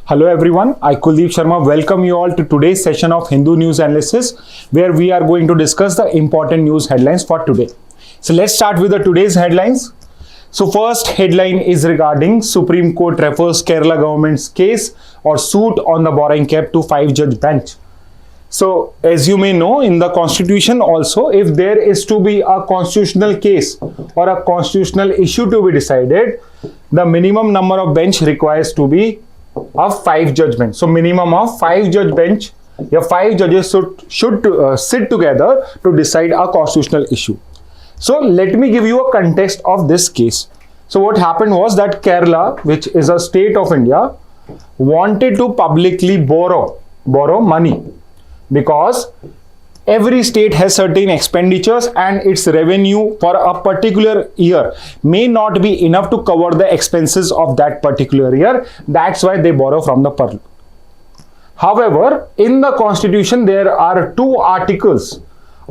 Hello everyone, I Kuldeep Sharma welcome you all to today's session of Hindu News Analysis, where we are going to discuss the important news headlines for today. So let's start with the today's headlines. So first headline is regarding Supreme Court refers Kerala government's case or suit on the borrowing cap to 5-judge bench. So as you may know, in the constitution also, if there is to be a constitutional case or a constitutional issue to be decided, the minimum number of bench requires to be of 5 judgments. So minimum of 5-judge bench, yeah, 5 judges should sit together to decide a constitutional issue. So let me give you a context of this case. So what happened was that Kerala, which is a state of India, wanted to publicly borrow money, because every state has certain expenditures and its revenue for a particular year may not be enough to cover the expenses of that particular year. That's why they borrow from the public. However, in the constitution there are two articles,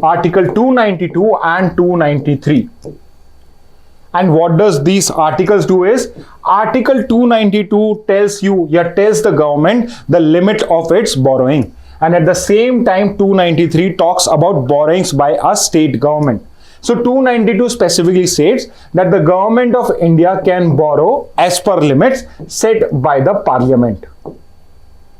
Article 292 and 293. And what does these articles do is, Article 292 tells the government the limit of its borrowing. And at the same time, 293 talks about borrowings by a state government. So 292 specifically states that the government of India can borrow as per limits set by the parliament.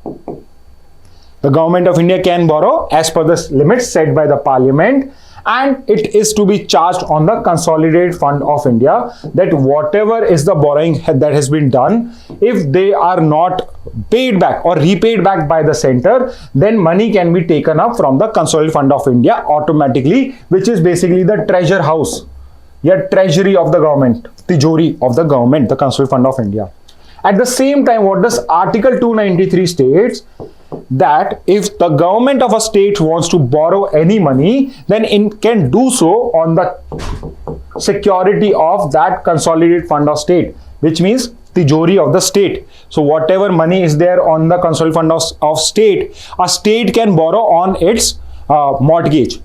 The government of India can borrow as per the limits set by the parliament, and it is to be charged on the consolidated fund of India, that whatever is the borrowing that has been done, if they are not paid back or repaid back by the center, then money can be taken up from the consolidated fund of India automatically, which is basically the treasure house, treasury of the government, tijori of the government, the consolidated fund of India. At the same time, what does Article 293 states? That if the government of a state wants to borrow any money, then it can do so on the security of that consolidated fund of state, which means tijori of the state. So whatever money is there on the consolidated fund of state, a state can borrow on its mortgage.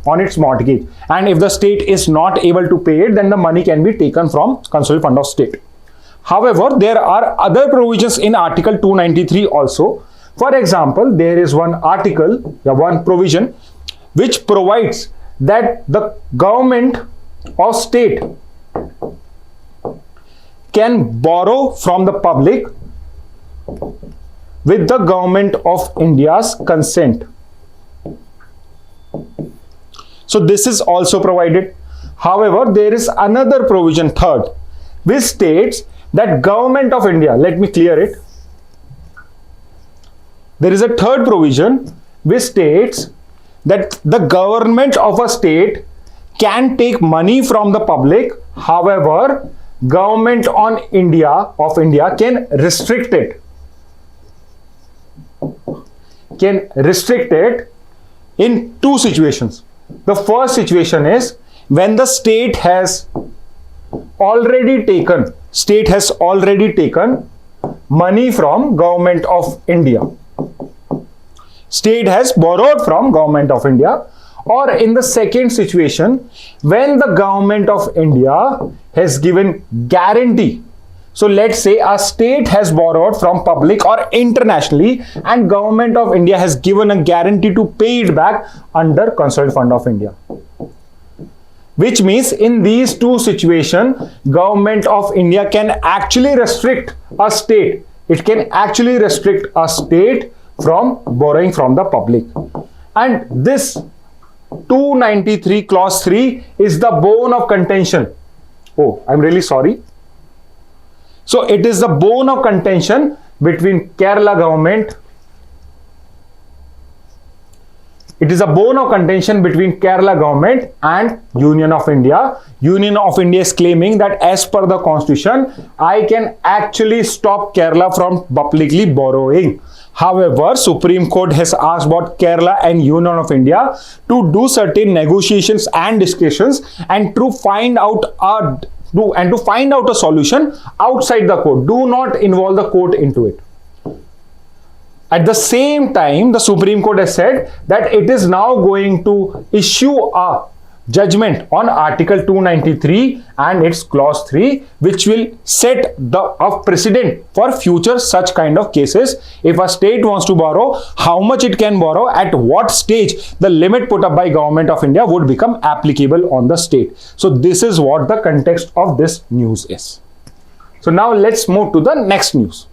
And if the state is not able to pay it, then the money can be taken from consolidated fund of state. However, there are other provisions in Article 293 also. For example, there is one provision which provides that the government or state can borrow from the public with the government of India's consent. So this is also provided. However, there is another provision, third, which states that government of India, let me clear it. There is a third provision which states that the government of a state can take money from the public. However, government of India can restrict it. Can restrict it in two situations. The first situation is when the state has already taken money from government of India. State has borrowed from government of India. Or in the second situation, when the government of India has given guarantee. So let's say a state has borrowed from public or internationally, and government of India has given a guarantee to pay it back under consolidated fund of India. Which means in these two situations, government of India can actually restrict a state. It can actually restrict a state from borrowing from the public. And this 293 clause 3 is the bone of contention. Oh, I'm really sorry. So it is the bone of contention between Kerala government. It is a bone of contention between Kerala government and Union of India. Union of India is claiming that as per the constitution, I can actually stop Kerala from publicly borrowing. However, Supreme Court has asked about Kerala and Union of India to do certain negotiations and discussions and to find out a solution outside the court. Do not involve the court into it. At the same time, the Supreme Court has said that it is now going to issue a judgment on Article 293 and its clause 3, which will set a precedent for future such kind of cases. If a state wants to borrow, how much it can borrow, at what stage the limit put up by Government of India would become applicable on the state. So this is what the context of this news is. So now let's move to the next news.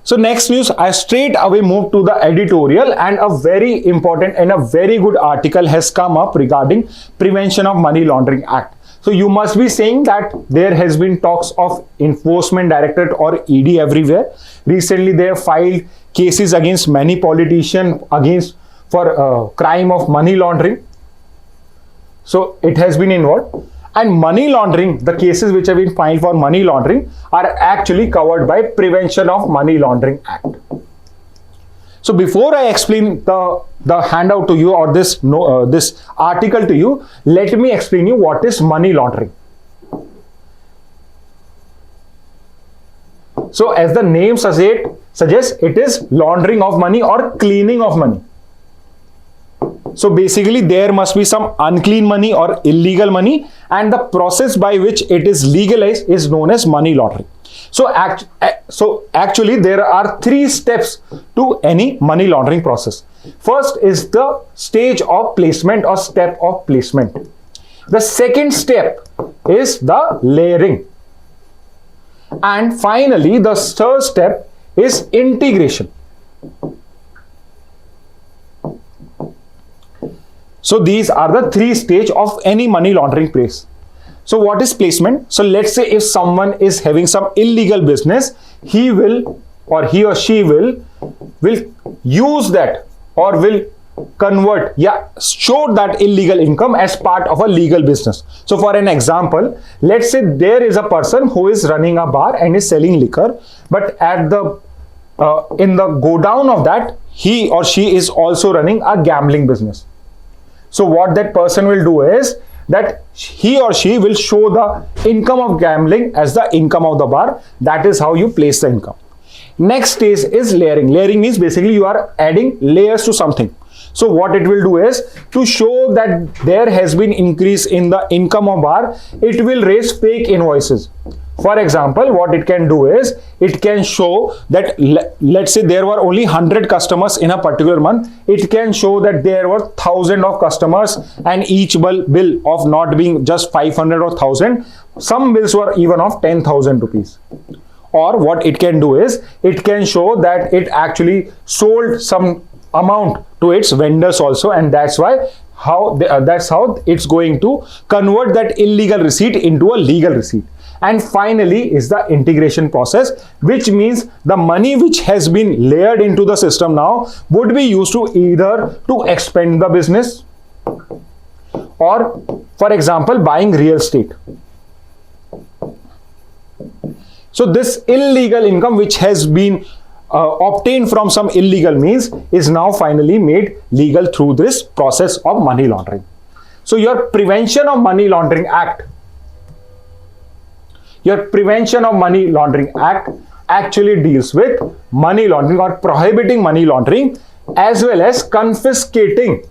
So next news, I straight away move to the editorial, and a very important and a very good article has come up regarding Prevention of Money Laundering Act. So you must be saying that there has been talks of Enforcement Directorate or ED everywhere. Recently they have filed cases against many politicians for crime of money laundering. So it has been involved. And money laundering, the cases which have been filed for money laundering are actually covered by Prevention of Money Laundering Act. So before I explain the handout to you or this article to you, let me explain you what is money laundering. So as the name suggests, it is laundering of money or cleaning of money. So basically there must be some unclean money or illegal money, and the process by which it is legalized is known as money laundering. So actually there are 3 steps to any money laundering process. First is the stage of placement or step of placement. The second step is the layering. And finally the third step is integration. So these are the 3 stages of any money laundering place. So what is placement? So let's say if someone is having some illegal business, he will or he or she will use that or will convert, show that illegal income as part of a legal business. So for an example, let's say there is a person who is running a bar and is selling liquor, but at the in the go down of that, he or she is also running a gambling business. So what that person will do is that he or she will show the income of gambling as the income of the bar. That is how you place the income. Next stage is layering. Layering means basically you are adding layers to something. So what it will do is to show that there has been increase in the income of bar, it will raise fake invoices. For example, what it can do is it can show that let's say there were only 100 customers in a particular month. It can show that there were 1,000 of customers and each bill of not being just 500 or 1,000. Some bills were even of 10,000 rupees. Or what it can do is it can show that it actually sold some amount to its vendors also, and that's why that's how it's going to convert that illegal receipt into a legal receipt. And finally is the integration process, which means the money which has been layered into the system now would be used to either to expand the business or, for example, buying real estate. So this illegal income which has been obtained from some illegal means is now finally made legal through this process of money laundering. So your Prevention of Money Laundering Act actually deals with money laundering or prohibiting money laundering, as well as confiscating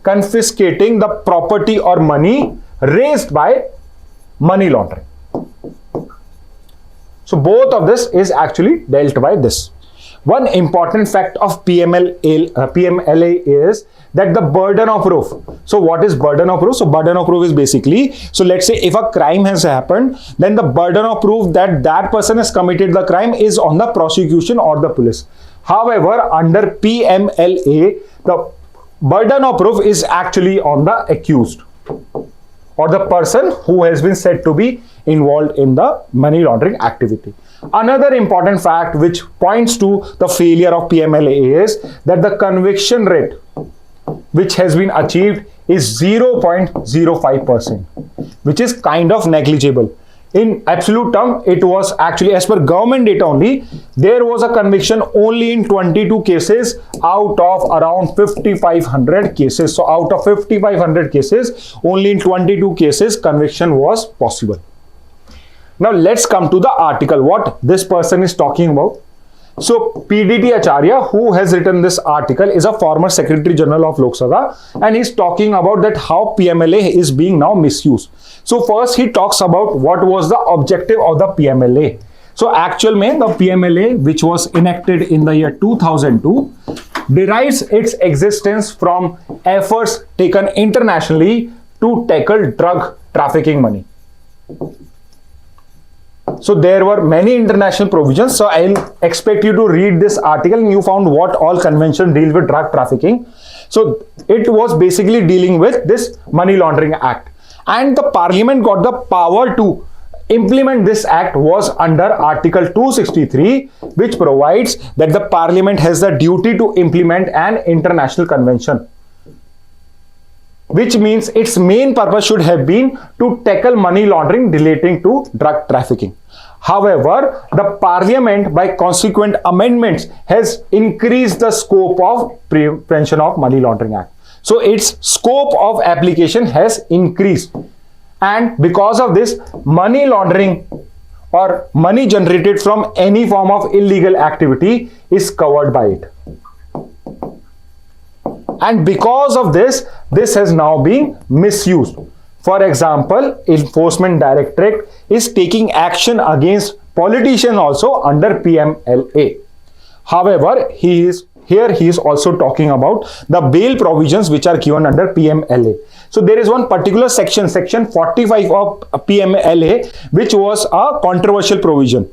the property or money raised by money laundering. So both of this is actually dealt by this. One important fact of PMLA is that the burden of proof. So what is burden of proof? So burden of proof is basically, so let's say if a crime has happened, then the burden of proof that that person has committed the crime is on the prosecution or the police. However, under PMLA, the burden of proof is actually on the accused or the person who has been said to be involved in the money laundering activity. Another important fact which points to the failure of PMLA is that the conviction rate which has been achieved is 0.05%, which is kind of negligible. In absolute term, it was actually, as per government data only, there was a conviction only in 22 cases out of around 5,500 cases. So out of 5,500 cases, only in 22 cases conviction was possible. Now let's come to the article, what this person is talking about. So PDT Acharya, who has written this article, is a former Secretary General of Lok Sabha, and he's talking about that how PMLA is being now misused. So first he talks about what was the objective of the PMLA. So actual mein the PMLA, which was enacted in the year 2002, derives its existence from efforts taken internationally to tackle drug trafficking money. So there were many international provisions. So I'll expect you to read this article and you found what all convention deal with drug trafficking. So it was basically dealing with this Money Laundering Act, and the parliament got the power to implement this act was under Article 263, which provides that the parliament has the duty to implement an international convention, which means its main purpose should have been to tackle money laundering relating to drug trafficking. However, the parliament by consequent amendments has increased the scope of Prevention of Money Laundering Act. So its scope of application has increased. And because of this, money laundering or money generated from any form of illegal activity is covered by it. And because of this, this has now been misused. For example, Enforcement Directorate is taking action against politicians also under PMLA. However, he is also talking about the bail provisions which are given under PMLA. So there is one particular section 45 of PMLA, which was a controversial provision.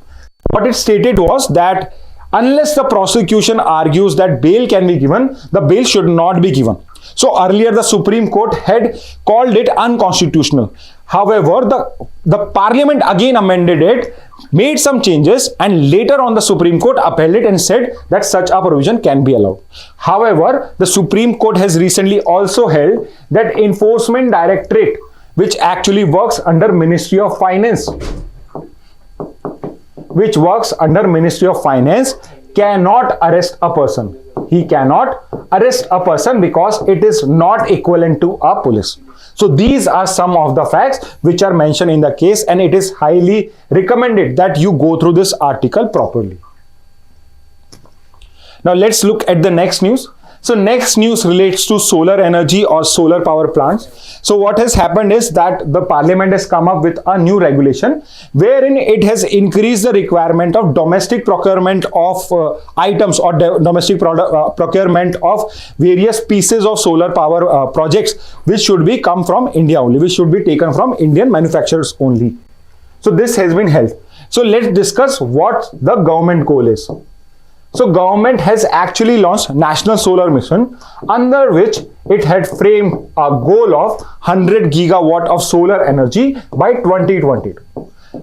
What it stated was that unless the prosecution argues that bail can be given, the bail should not be given. So earlier the Supreme Court had called it unconstitutional. However, the parliament again amended it, made some changes, and later on the Supreme Court upheld it and said that such a provision can be allowed. However, the Supreme Court has recently also held that Enforcement Directorate, which actually works under Ministry of Finance, cannot arrest a person. He cannot arrest a person because it is not equivalent to a police. So these are some of the facts which are mentioned in the case, and it is highly recommended that you go through this article properly. Now let's look at the next news. So next news relates to solar energy or solar power plants. So what has happened is that the parliament has come up with a new regulation wherein it has increased the requirement of domestic procurement of items or domestic procurement of various pieces of solar power projects, which should be come from India only, which should be taken from Indian manufacturers only. So this has been held. So let's discuss what the government goal is. So government has actually launched National Solar Mission, under which it had framed a goal of 100 gigawatt of solar energy by 2022.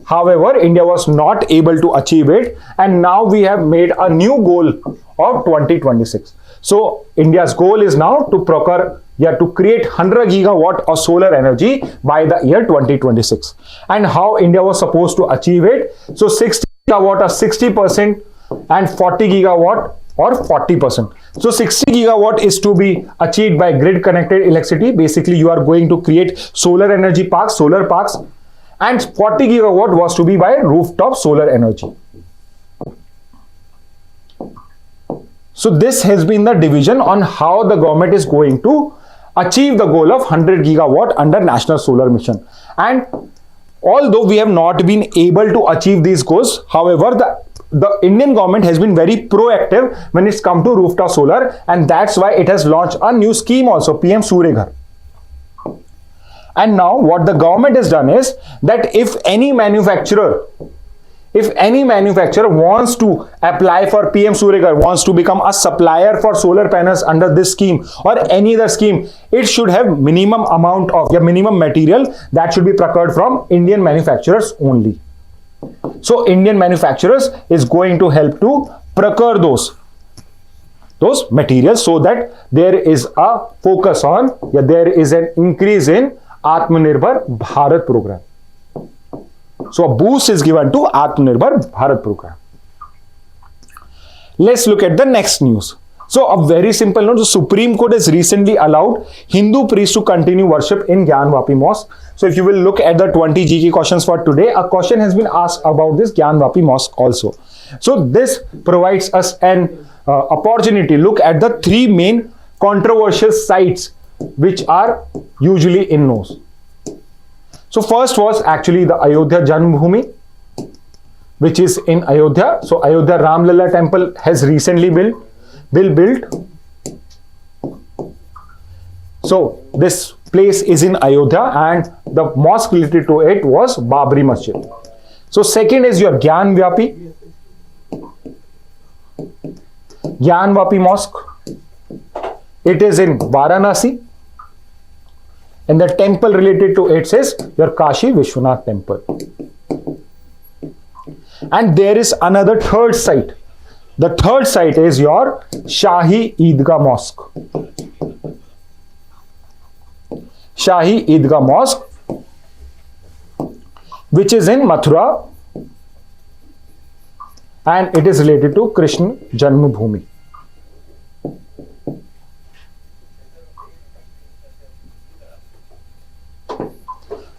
However, India was not able to achieve it, and now we have made a new goal of 2026. So India's goal is now to create 100 gigawatt of solar energy by the year 2026. And how India was supposed to achieve it? So 60 gigawatt or 60%, and 40 gigawatt or 40%. So 60 gigawatt is to be achieved by grid connected electricity. Basically, you are going to create solar energy parks, solar parks, and 40 gigawatt was to be by rooftop solar energy. So this has been the division on how the government is going to achieve the goal of 100 gigawatt under National Solar Mission. And although we have not been able to achieve these goals, however, the Indian government has been very proactive when it's come to rooftop solar, and that's why it has launched a new scheme also, PM Surya Ghar. And now what the government has done is that if any manufacturer wants to apply for PM Surya Ghar, wants to become a supplier for solar panels under this scheme or any other scheme, it should have minimum amount of minimum material that should be procured from Indian manufacturers only. So Indian manufacturers is going to help to procure those materials, so that there is a focus on, there is an increase in Atmanirbhar Bharat program. So a boost is given to Atmanirbhar Bharat program. Let's look at the next news. So a very simple note, the Supreme Court has recently allowed Hindu priests to continue worship in Gyan Vapi Mosque. So if you will look at the 20 GK questions for today, a question has been asked about this Gyan Vapi Mosque also. So this provides us an opportunity to look at the three main controversial sites which are usually in news. So first was actually the Ayodhya Janmabhoomi, which is in Ayodhya. So Ayodhya Ramlala temple has recently been built. So this place is in Ayodhya and the mosque related to it was Babri Masjid. So second is your Gyan Vapi Mosque. It is in Varanasi. And the temple related to it is your Kashi Vishwanath temple. And there is another third site. The third site is your Shahi Eidgah Mosque. Shahi Eidgah Mosque, which is in Mathura, and it is related to Krishna Janmabhoomi.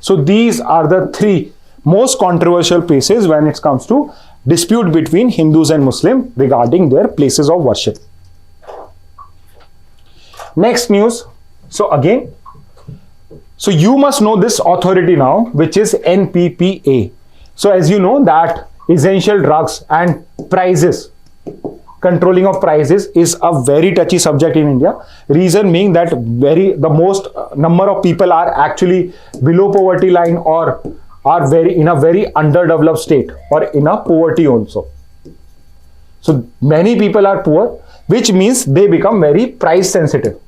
So these are the three most controversial places when it comes to dispute between Hindus and Muslims regarding their places of worship. Next news. So again, so you must know this authority now, which is NPPA. So as you know that essential drugs and prices, controlling of prices is a very touchy subject in India. Reason being that the most number of people are actually below poverty line or are in a very underdeveloped state or in a poverty also. So many people are poor, which means they become very price sensitive.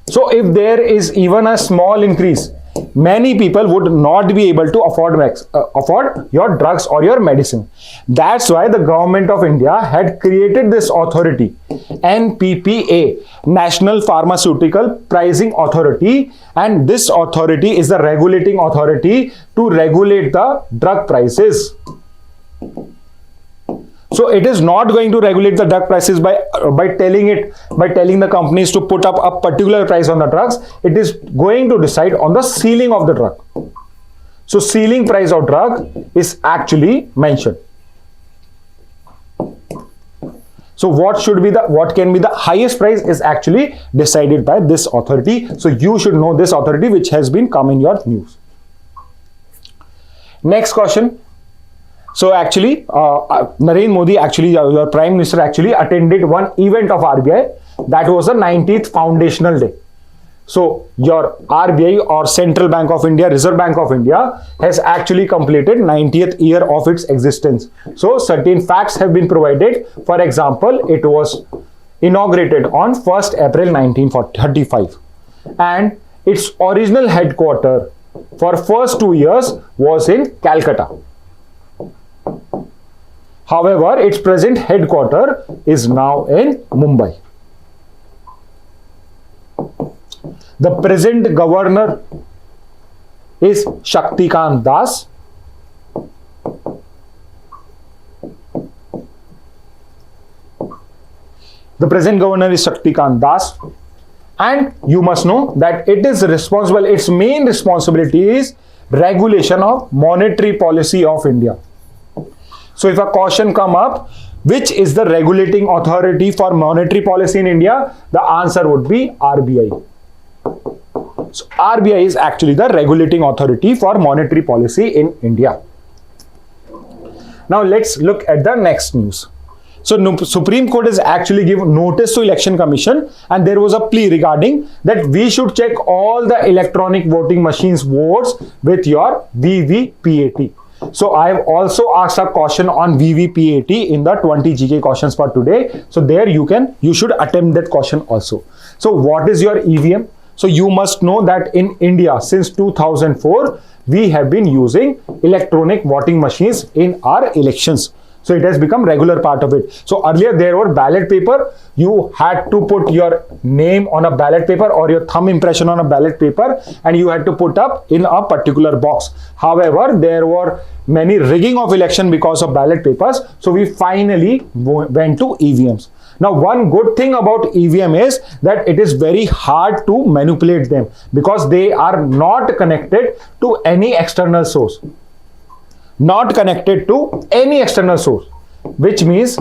So if there is even a small increase, many people would not be able to afford your drugs or your medicine. That's why the government of India had created this authority, NPPA, National Pharmaceutical Pricing Authority, and this authority is the regulating authority to regulate the drug prices. So it is not going to regulate the drug prices by telling the companies to put up a particular price on the drugs. It is going to decide on the ceiling of the drug. So ceiling price of drug is actually mentioned. So what can be the highest price is actually decided by this authority. So you should know this authority, which has been come in your news. Next question. So actually, Narendra Modi, your Prime Minister, actually attended one event of RBI. That was the 90th Foundational Day. So your RBI or Central Bank of India, Reserve Bank of India has actually completed 90th year of its existence. So certain facts have been provided. For example, it was inaugurated on 1st April 1935. And its original headquarters for first 2 years was in Calcutta. However, its present headquarters is now in Mumbai. The present governor is Shaktikant Das. The present governor is Shaktikant Das. And you must know that it is responsible, its main responsibility is regulation of monetary policy of India. So if a question come up, which is the regulating authority for monetary policy in India? The answer would be RBI. So RBI is actually the regulating authority for monetary policy in India. Now let's look at the next news. So Supreme Court has actually given notice to Election Commission, and there was a plea regarding that we should check all the electronic voting machines votes with your VVPAT. So I have also asked a question on VVPAT in the 20 GK questions for today. So there you should attempt that question also. So what is your EVM? So you must know that in India since 2004, we have been using electronic voting machines in our elections. So it has become regular part of it. So earlier there were ballot paper. You had to put your name on a ballot paper or your thumb impression on a ballot paper, and you had to put up in a particular box. However, there were many rigging of election because of ballot papers. So we finally went to EVMs. Now, one good thing about EVM is that it is very hard to manipulate them because they are not connected to any external source. Not connected to any external source, which means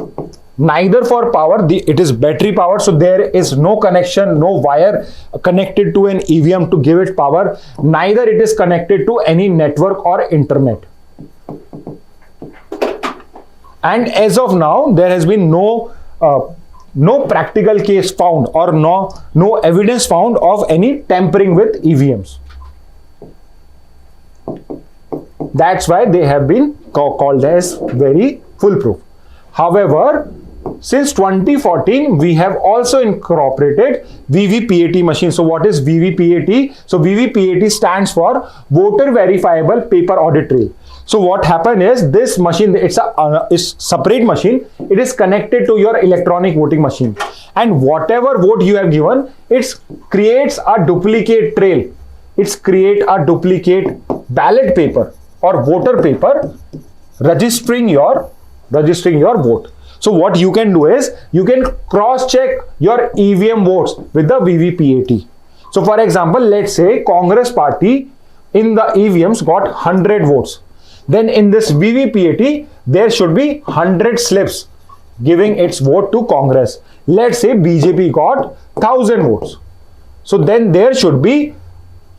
neither for power, it is battery power, so there is no connection, no wire connected to an EVM to give it power, neither it is connected to any network or internet. And as of now, there has been no practical case found or no evidence found of any tampering with EVMs. That's why they have been called as very foolproof. However, since 2014, we have also incorporated VVPAT machine. So what is VVPAT? So VVPAT stands for Voter Verifiable Paper Audit Trail. So what happened is this machine, it's a separate machine. It is connected to your electronic voting machine. And whatever vote you have given, it creates a duplicate trail. It creates a duplicate ballot paper or voter paper registering your vote. So what you can do is you can cross-check your EVM votes with the VVPAT. So for example, let's say Congress party in the EVMs got 100 votes. Then in this VVPAT, there should be 100 slips giving its vote to Congress. Let's say BJP got 1000 votes. So then there should be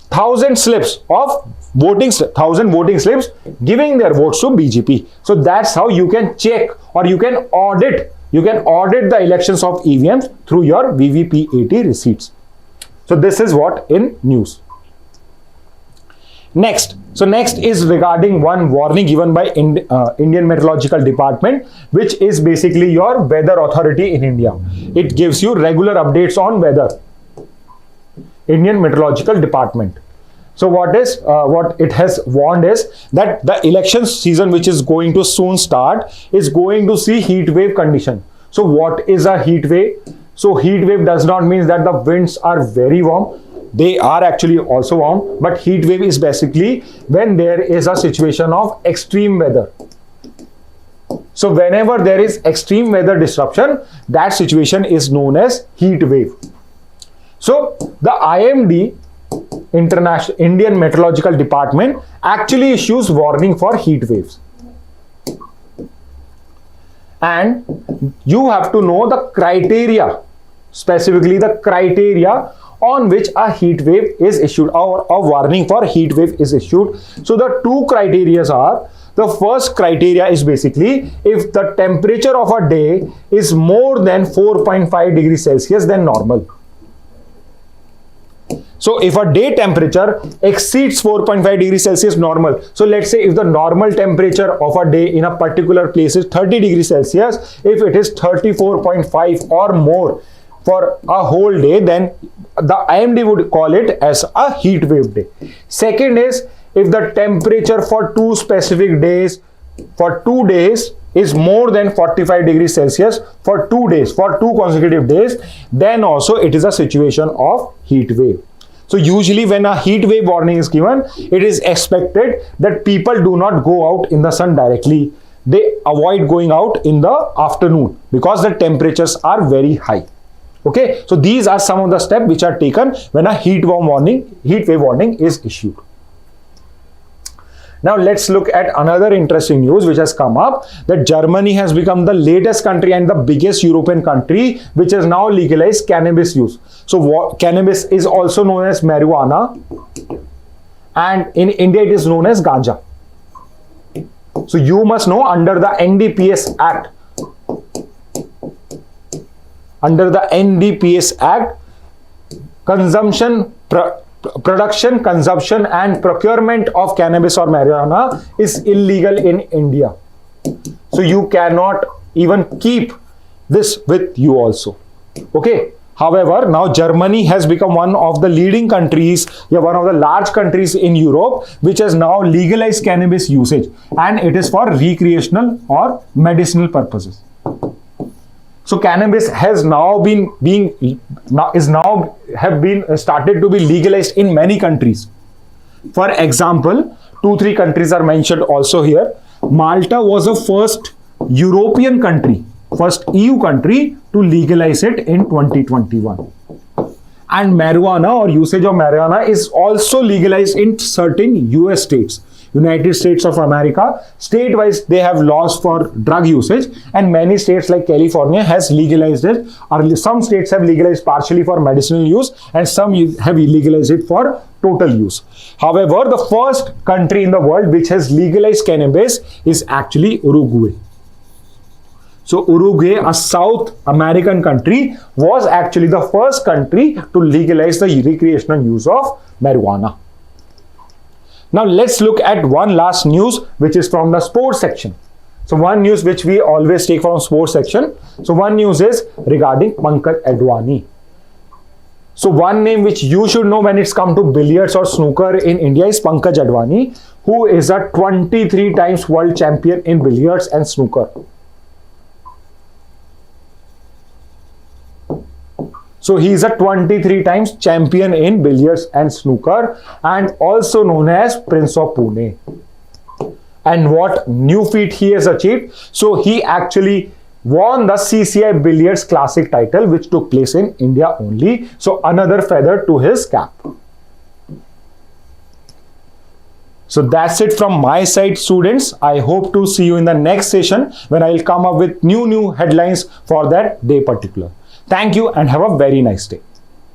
1000 slips of 1000 voting slips giving their votes to BJP. So that's how you can check or you can audit the elections of EVMs through your VVPAT receipts. So this is what in news. Next is regarding one warning given by Indian Meteorological Department, which is basically your weather authority in India. It gives you regular updates on weather. Indian Meteorological Department. So what it has warned is that the election season, which is going to soon start, is going to see heat wave condition. So what is a heat wave? So heat wave does not mean that the winds are very warm. They are actually also warm, but heat wave is basically when there is a situation of extreme weather. So whenever there is extreme weather disruption, that situation is known as heat wave. So the IMD, Indian Meteorological Department, actually issues warning for heat waves. And you have to know the criteria, specifically the criteria on which a heat wave is issued or a warning for heat wave is issued. So the two criteria are, the first criteria is basically if the temperature of a day is more than 4.5 degrees Celsius than normal. So if a day temperature exceeds 4.5 degrees Celsius normal, so let's say if the normal temperature of a day in a particular place is 30 degrees Celsius, if it is 34.5 or more for a whole day, then the IMD would call it as a heat wave day. Second is if the temperature for two specific days, for 2 days, is more than 45 degrees Celsius for 2 days, for 2 consecutive days, then also it is a situation of heat wave. So usually when a heat wave warning is given, it is expected that people do not go out in the sun directly. They avoid going out in the afternoon because the temperatures are very high. Okay, so these are some of the steps which are taken when a heat wave warning is issued. Now let's look at another interesting news which has come up, that Germany has become the latest country and the biggest European country which has now legalized cannabis use. So cannabis is also known as marijuana, and in India it is known as ganja. So you must know under the NDPS Act, consumption, production, consumption and procurement of cannabis or marijuana is illegal in India. So you cannot even keep this with you also. Okay. However, now Germany has become one of the leading countries, one of the large countries in Europe, which has now legalized cannabis usage, and it is for recreational or medicinal purposes. So cannabis has now started to be legalized in many countries. For example, 2-3 countries are mentioned also here. Malta was the first European country first EU country to legalize it in 2021. And marijuana or usage of marijuana is also legalized in certain US states. United States of America, state-wise they have laws for drug usage, and many states like California has legalized it, or some states have legalized partially for medicinal use and some have legalized it for total use. However, the first country in the world which has legalized cannabis is actually Uruguay. So Uruguay, a South American country, was actually the first country to legalize the recreational use of marijuana. Now let's look at one last news which is from the sports section. So one news which we always take from sports section. So one news is regarding Pankaj Advani. So one name which you should know when it's come to billiards or snooker in India is Pankaj Advani, who is a 23 times world champion in billiards and snooker. So he is a 23 times champion in billiards and snooker, and also known as Prince of Pune. And what new feat he has achieved? So he actually won the CCI Billiards Classic title, which took place in India only. So another feather to his cap. So that's it from my side, students. I hope to see you in the next session when I will come up with new headlines for that day particular. Thank you and have a very nice day.